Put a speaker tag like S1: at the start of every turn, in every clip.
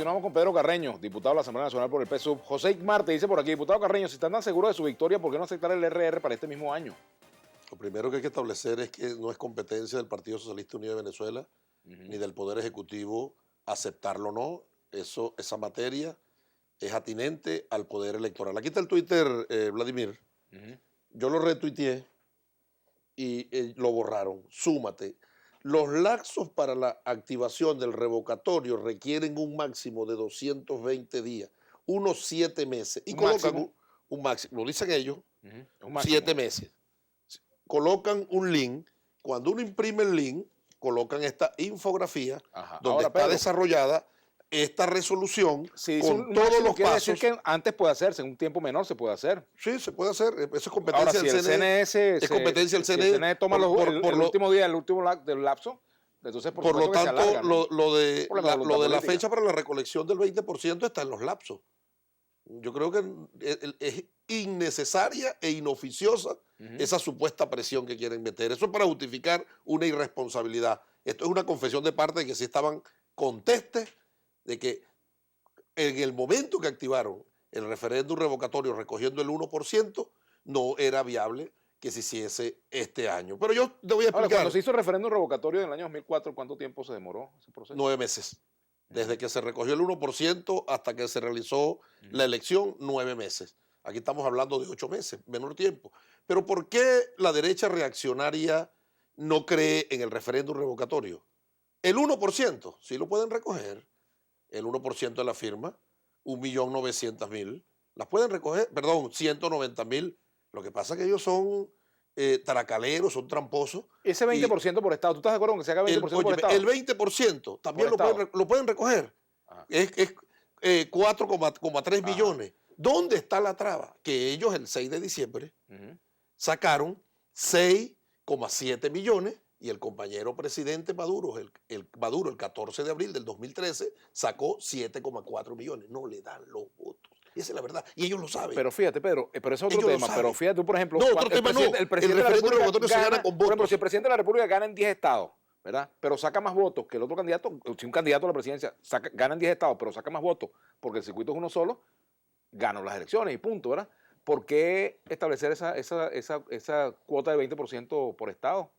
S1: continuamos con Pedro Carreño, diputado de la Asamblea Nacional por el PSUV. José Marte dice por aquí, diputado Carreño, si están tan seguros de su victoria, ¿por qué no aceptar el RR para este mismo año?
S2: Lo primero que hay que establecer es que no es competencia del Partido Socialista Unido de Venezuela ni del Poder Ejecutivo aceptarlo o no. Esa materia es atinente al Poder Electoral. Aquí está el Twitter, Vladimir. Yo lo retuiteé y lo borraron. Súmate. Los lapsos para la activación del revocatorio requieren un máximo de 220 días, unos 7 meses. Y colocan un máximo, lo dicen ellos, 7 meses. Colocan un link. Cuando uno imprime el link, colocan esta infografía donde
S1: ahora,
S2: está desarrollada esta resolución con todos los pasos.
S1: Decir que antes puede hacerse, en un tiempo menor se puede hacer.
S2: Sí, se puede hacer. Eso es competencia
S1: del CNE.
S2: Es competencia del CNE.
S1: Si el CNE toma el último día, el último del lapso, entonces
S2: por lo tanto,
S1: alarga, ¿no?
S2: lo de la fecha para la recolección del 20% está en los lapsos. Yo creo que es innecesaria e inoficiosa esa supuesta presión que quieren meter. Eso es para justificar una irresponsabilidad. Esto es una confesión de parte de que si estaban contestes de que en el momento que activaron el referéndum revocatorio recogiendo el 1%, no era viable que se hiciese este año. Pero yo te voy a explicar.
S1: Ahora, cuando se hizo el referéndum revocatorio en el año 2004, ¿cuánto tiempo se demoró ese proceso?
S2: 9 meses. Desde que se recogió el 1% hasta que se realizó la elección, 9 meses. Aquí estamos hablando de 8 meses, menor tiempo. Pero ¿por qué la derecha reaccionaria no cree en el referéndum revocatorio? El 1%, sí lo pueden recoger. El 1% de la firma, 1.900.000. Las pueden recoger, perdón, 190.000. Lo que pasa es que ellos son taracaleros, son tramposos.
S1: Ese 20% por estado, ¿tú estás de acuerdo con que se haga 20% por estado?
S2: El 20% también lo pueden recoger. Es 4,3 millones. ¿Dónde está la traba? Que ellos el 6 de diciembre sacaron 6,7 millones y el compañero presidente Maduro, el 14 de abril del 2013, sacó 7,4 millones. No le dan los votos. Esa es la verdad. Y ellos lo saben.
S1: Pero fíjate, Pedro, pero ese es otro tema. Pero fíjate tú, por ejemplo,
S2: no, otro tema no. El referéndum revocatorio se gana con votos.
S1: Por ejemplo, si el presidente de la República gana en 10 estados, ¿verdad? Pero saca más votos que el otro candidato, si un candidato a la presidencia gana en 10 estados, pero saca más votos porque el circuito es uno solo, gana las elecciones y punto, ¿verdad? ¿Por qué establecer esa cuota de 20% por estado?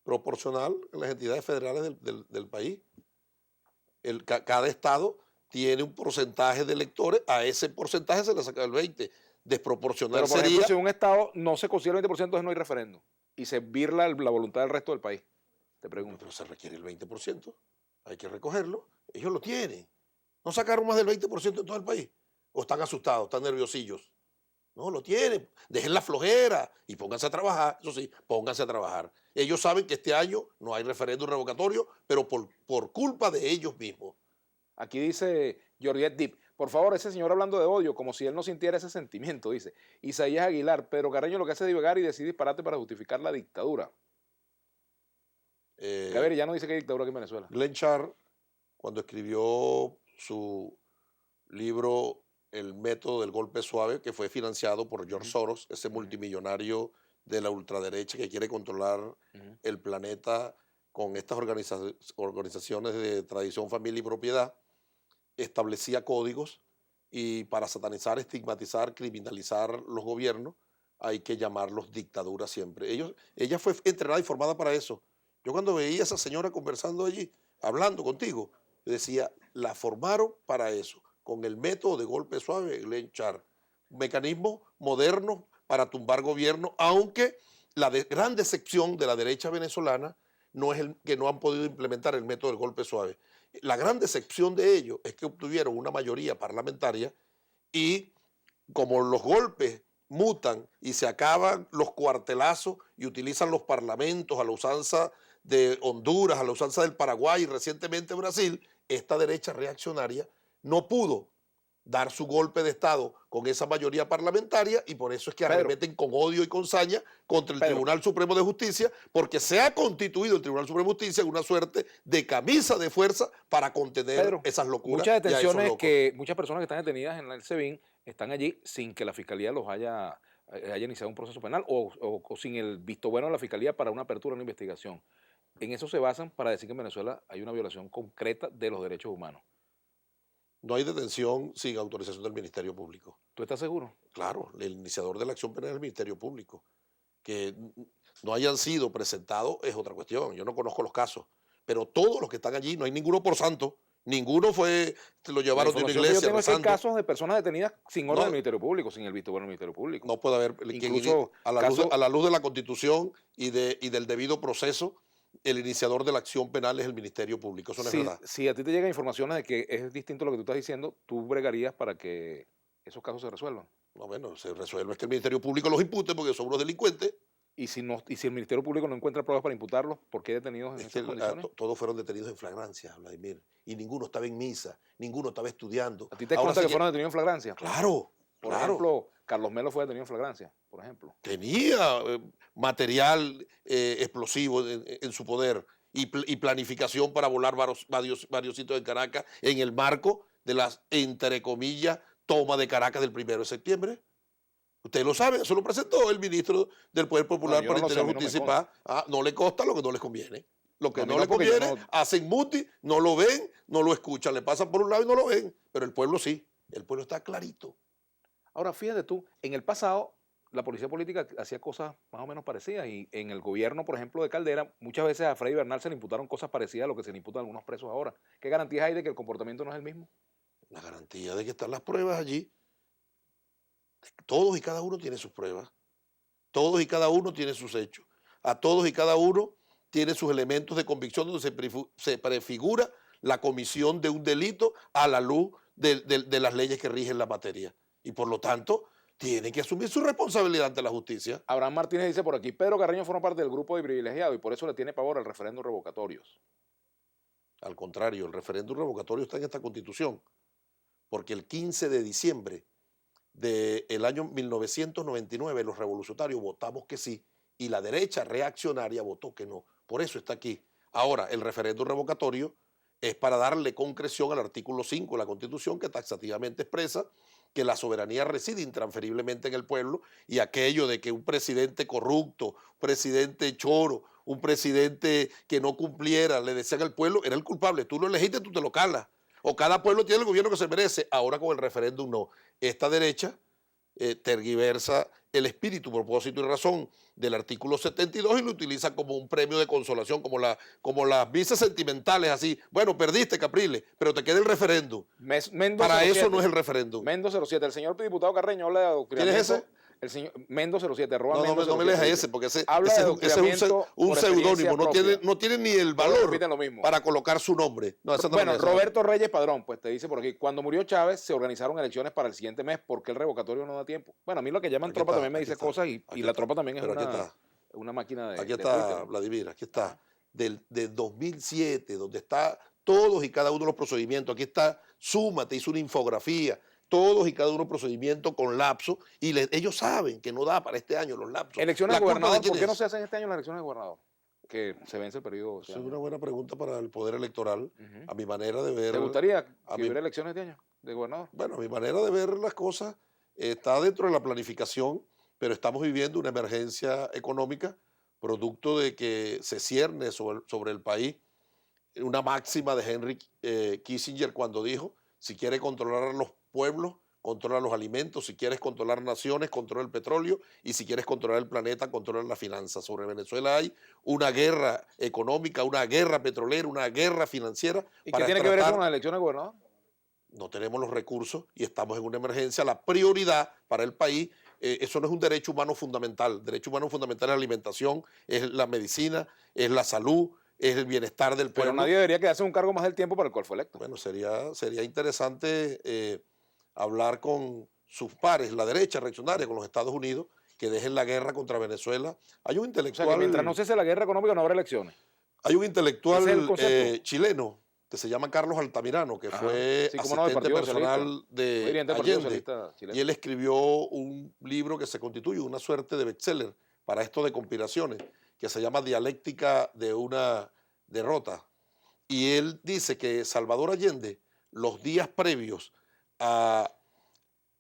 S2: Proporcional en las entidades federales del país. Cada estado tiene un porcentaje de electores, a ese porcentaje se le saca el 20%. Desproporcional
S1: pero por
S2: sería...
S1: ejemplo, si un estado no se considera el 20%, entonces no hay referéndum. Y se birla la voluntad del resto del país. Te pregunto.
S2: Pero se requiere el 20%. Hay que recogerlo. Ellos lo tienen. ¿No sacaron más del 20% en todo el país? ¿O están asustados, están nerviosillos? No, lo tienen. Dejen la flojera y pónganse a trabajar. Eso sí, pónganse a trabajar. Ellos saben que este año no hay referéndum revocatorio, pero por culpa de ellos mismos.
S1: Aquí dice Georgette Deep, por favor, ese señor hablando de odio, como si él no sintiera ese sentimiento, dice. Isaías Aguilar, pero Carreño lo que hace es divagar y decir disparate para justificar la dictadura. Que a ver, ya no dice que hay dictadura aquí en Venezuela.
S2: Glenn Charr, cuando escribió su libro El método del golpe suave, que fue financiado por George Soros, ese multimillonario de la ultraderecha que quiere controlar el planeta con estas organizaciones de tradición, familia y propiedad, establecía códigos y para satanizar, estigmatizar, criminalizar los gobiernos hay que llamarlos dictaduras siempre. Ella fue entrenada y formada para eso. Yo cuando veía a esa señora conversando allí, hablando contigo, yo decía, la formaron para eso, con el método de golpe suave, Glenn Charr. Mecanismos modernos para tumbar gobierno, aunque la gran decepción de la derecha venezolana no es que no han podido implementar el método del golpe suave. La gran decepción de ellos es que obtuvieron una mayoría parlamentaria y como los golpes mutan y se acaban los cuartelazos y utilizan los parlamentos a la usanza de Honduras, a la usanza del Paraguay y recientemente Brasil, esta derecha reaccionaria no pudo dar su golpe de Estado con esa mayoría parlamentaria y por eso es que arremeten con odio y con saña contra el Tribunal Supremo de Justicia, porque se ha constituido el Tribunal Supremo de Justicia en una suerte de camisa de fuerza para contener esas locuras.
S1: Muchas detenciones que muchas personas que están detenidas en el SEBIN están allí sin que la Fiscalía los haya iniciado un proceso penal o sin el visto bueno de la Fiscalía para una apertura, una investigación. En eso se basan para decir que en Venezuela hay una violación concreta de los derechos humanos.
S2: No hay detención sin autorización del Ministerio Público.
S1: ¿Tú estás seguro?
S2: Claro, el iniciador de la acción penal es el Ministerio Público. Que no hayan sido presentados es otra cuestión. Yo no conozco los casos, pero todos los que están allí, no hay ninguno por santo. Ninguno fue, se lo
S1: La
S2: llevaron de una
S1: información que yo
S2: iglesia
S1: tengo es que hay
S2: rezando.
S1: casos de personas detenidas sin orden del
S2: No,
S1: Ministerio Público, sin el visto bueno del Ministerio Público.
S2: no puede haber,
S1: Incluso
S2: a la luz de la Constitución y del debido proceso, el iniciador de la acción penal es el Ministerio Público. Eso no es verdad.
S1: si a ti te llegan informaciones de que es distinto a lo que tú estás diciendo, tú bregarías para que esos casos se resuelvan.
S2: No, bueno, se resuelve es que el Ministerio Público los impute porque son unos delincuentes.
S1: Y si el Ministerio Público no encuentra pruebas para imputarlos, ¿por qué detenidos en
S2: Es que
S1: esas condiciones?
S2: todos fueron detenidos en flagrancia, Vladimir. Y ninguno estaba en misa, ninguno estaba estudiando.
S1: ¿A ti te
S2: Ahora
S1: consta
S2: sí
S1: que fueron detenidos en flagrancia?
S2: Claro,
S1: Por
S2: claro.
S1: ejemplo, Carlos Melo fue detenido en flagrancia, por ejemplo.
S2: Tenía material explosivo en su poder y planificación para volar varios sitios en Caracas en el marco de las, entre comillas, toma de Caracas del 1 de septiembre. Usted lo sabe, eso lo presentó el ministro del Poder Popular
S1: Bueno, yo
S2: para
S1: no lo sé, a
S2: Interior,
S1: mí no me
S2: Justicia y Paz. No le consta lo que no les conviene. Lo que
S1: A mí
S2: no
S1: no,
S2: les
S1: porque yo
S2: conviene,
S1: no-
S2: hacen muti, no lo ven, no lo escuchan, le pasan por un lado y no lo ven. Pero el pueblo sí, el pueblo está clarito.
S1: Ahora, fíjate tú, en el pasado la policía política hacía cosas más o menos parecidas y en el gobierno, por ejemplo, de Caldera, muchas veces a Freddy Bernal se le imputaron cosas parecidas a lo que se le imputan a algunos presos ahora. ¿Qué garantías hay de que el comportamiento no es el mismo?
S2: La garantía de que están las pruebas allí. Todos y cada uno tiene sus pruebas. Todos y cada uno tiene sus hechos. A todos y cada uno tiene sus elementos de convicción donde se prefigura la comisión de un delito a la luz de las leyes que rigen la materia. Y por lo tanto, tienen que asumir su responsabilidad ante la justicia.
S1: Abraham Martínez dice por aquí, Pedro Carreño forma parte del grupo de privilegiados y por eso le tiene pavor al referéndum revocatorios.
S2: Al contrario, el referéndum revocatorio está en esta Constitución, porque el 15 de diciembre del año 1999 los revolucionarios votamos que sí y la derecha reaccionaria votó que no. Por eso está aquí. Ahora, el referéndum revocatorio es para darle concreción al artículo 5 de la Constitución que taxativamente expresa que la soberanía reside intransferiblemente en el pueblo y aquello de que un presidente corrupto, un presidente choro, un presidente que no cumpliera, le decían al pueblo, era el culpable. Tú lo elegiste, tú te lo calas. O cada pueblo tiene el gobierno que se merece. Ahora con el referéndum no. Esta derecha tergiversa el espíritu, propósito y razón del artículo 72 y lo utiliza como un premio de consolación, como las visas sentimentales, así. Bueno, perdiste, Capriles, pero te queda el referéndum. Para eso no es el referéndum.
S1: Mendo 07, el señor diputado Carreño habla de adoctrinamiento.
S2: ¿Quién es ese?
S1: El señor Mendo 07, arroba
S2: No,
S1: Mendo
S2: no me
S1: 07,
S2: leas
S1: dice,
S2: ese, porque ese
S1: habla de
S2: es un
S1: adoctrinamiento por experiencia
S2: seudónimo,
S1: propia.
S2: no tiene ni el
S1: Todos
S2: valor
S1: repiten lo mismo.
S2: para colocar su nombre. No, esa no
S1: Bueno,
S2: es esa.
S1: Roberto Reyes Padrón, pues te dice por aquí, cuando murió Chávez se organizaron elecciones para el siguiente mes, ¿por qué el revocatorio no da tiempo? Bueno, a mí lo que llaman
S2: Aquí
S1: tropa
S2: está,
S1: también me
S2: aquí
S1: dice
S2: está,
S1: cosas y
S2: aquí
S1: la
S2: está.
S1: tropa también es
S2: Pero aquí está.
S1: una máquina de
S2: Aquí
S1: de
S2: está,
S1: Twitter.
S2: Vladimir, aquí está. De 2007, donde está todos y cada uno de los procedimientos. Aquí está, súmate, hizo una infografía, todos y cada uno de los procedimientos con lapso, y ellos saben que no da para este año los lapsos.
S1: Elecciones
S2: ¿La
S1: de
S2: culpa
S1: gobernador,
S2: quién
S1: ¿por qué no
S2: es?
S1: se hacen este año las elecciones de gobernador? Que se vence el periodo.
S2: Esa es una buena pregunta para el Poder Electoral.
S1: Ujú.
S2: A mi manera de ver.
S1: ¿Te gustaría
S2: a
S1: que
S2: mi-
S1: hubiera elecciones este año de gobernador?
S2: Bueno, mi manera de ver las cosas está dentro de la planificación, pero estamos viviendo una emergencia económica producto de que se cierne sobre el país una máxima de Henry Kissinger cuando dijo, si quieres controlar a los pueblos, controla los alimentos, si quieres controlar naciones, controla el petróleo, y si quieres controlar el planeta, controla las finanzas. Sobre Venezuela hay una guerra económica, una guerra petrolera, una guerra financiera.
S1: ¿Y qué
S2: para
S1: tiene que ver eso
S2: tratar-
S1: con las elecciones de gobernador?
S2: No tenemos los recursos y estamos en una emergencia. La prioridad para el país, eso no es un derecho humano fundamental. El derecho humano fundamental es la alimentación, es la medicina, es la salud, es el bienestar del
S1: Pero
S2: pueblo.
S1: nadie debería quedarse en un cargo más del tiempo para el cual fue electo.
S2: Bueno, sería interesante hablar con sus pares, la derecha reaccionaria, con los Estados Unidos, que dejen la guerra contra Venezuela. Hay un
S1: O sea,
S2: intelectual,
S1: que mientras no cese la guerra económica no habrá elecciones.
S2: hay un intelectual
S1: Ese es el concepto.
S2: chileno que se llama Carlos Altamirano, que
S1: Ajá.
S2: fue
S1: Sí, cómo no, del
S2: asistente
S1: Partido
S2: personal
S1: Socialista. Fue
S2: de
S1: dirigente del Partido
S2: Allende.
S1: Socialista chileno.
S2: Y él escribió un libro que se constituye una suerte de bestseller para esto de conspiraciones, que se llama Dialéctica de una derrota. Y él dice que Salvador Allende, los días previos a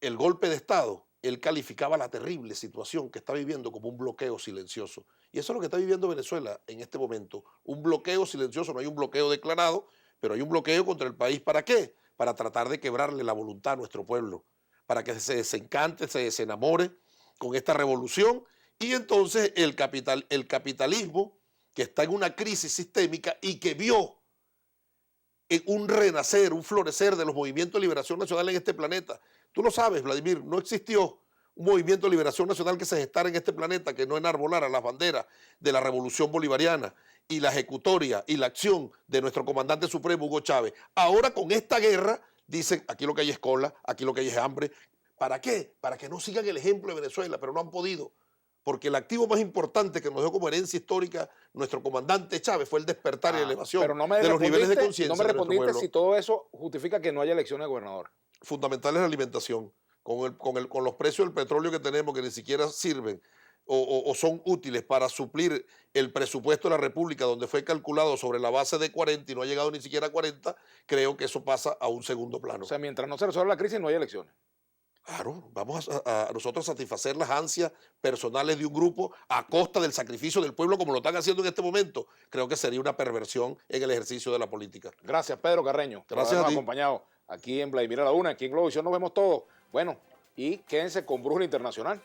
S2: el golpe de Estado, él calificaba la terrible situación que está viviendo como un bloqueo silencioso. Y eso es lo que está viviendo Venezuela en este momento. Un bloqueo silencioso, no hay un bloqueo declarado, pero hay un bloqueo contra el país. ¿Para qué? para tratar de quebrarle la voluntad a nuestro pueblo, para que se desencante, se desenamore con esta revolución, y entonces el capitalismo, que está en una crisis sistémica y que vio en un renacer, un florecer de los movimientos de liberación nacional en este planeta. Tú lo sabes, Vladimir, no existió un movimiento de liberación nacional que se gestara en este planeta que no enarbolara las banderas de la revolución bolivariana y la ejecutoria y la acción de nuestro comandante supremo, Hugo Chávez. Ahora con esta guerra dicen, aquí lo que hay es cola, aquí lo que hay es hambre. ¿Para qué? Para que no sigan el ejemplo de Venezuela, pero no han podido. Porque el activo más importante que nos dejó como herencia histórica nuestro comandante Chávez fue el despertar y la elevación
S1: pero
S2: de los niveles de conciencia
S1: no me
S2: de nuestro
S1: respondiste
S2: pueblo.
S1: si todo eso justifica que no haya elecciones de gobernador.
S2: Fundamental es la alimentación. Con los precios del petróleo que tenemos, que ni siquiera sirven o son útiles para suplir el presupuesto de la República, donde fue calculado sobre la base de 40 y no ha llegado ni siquiera a 40, creo que eso pasa a un segundo plano.
S1: O sea, mientras no se resuelva la crisis, no hay elecciones.
S2: Claro, vamos a nosotros a satisfacer las ansias personales de un grupo a costa del sacrificio del pueblo, como lo están haciendo en este momento. Creo que sería una perversión en el ejercicio de la política.
S1: Gracias, Pedro Carreño, por
S2: Gracias a
S1: habernos
S2: ti.
S1: acompañado aquí en Vladimir a la Una, aquí en Globovisión nos vemos todos. Bueno, y quédense con Brújula Internacional.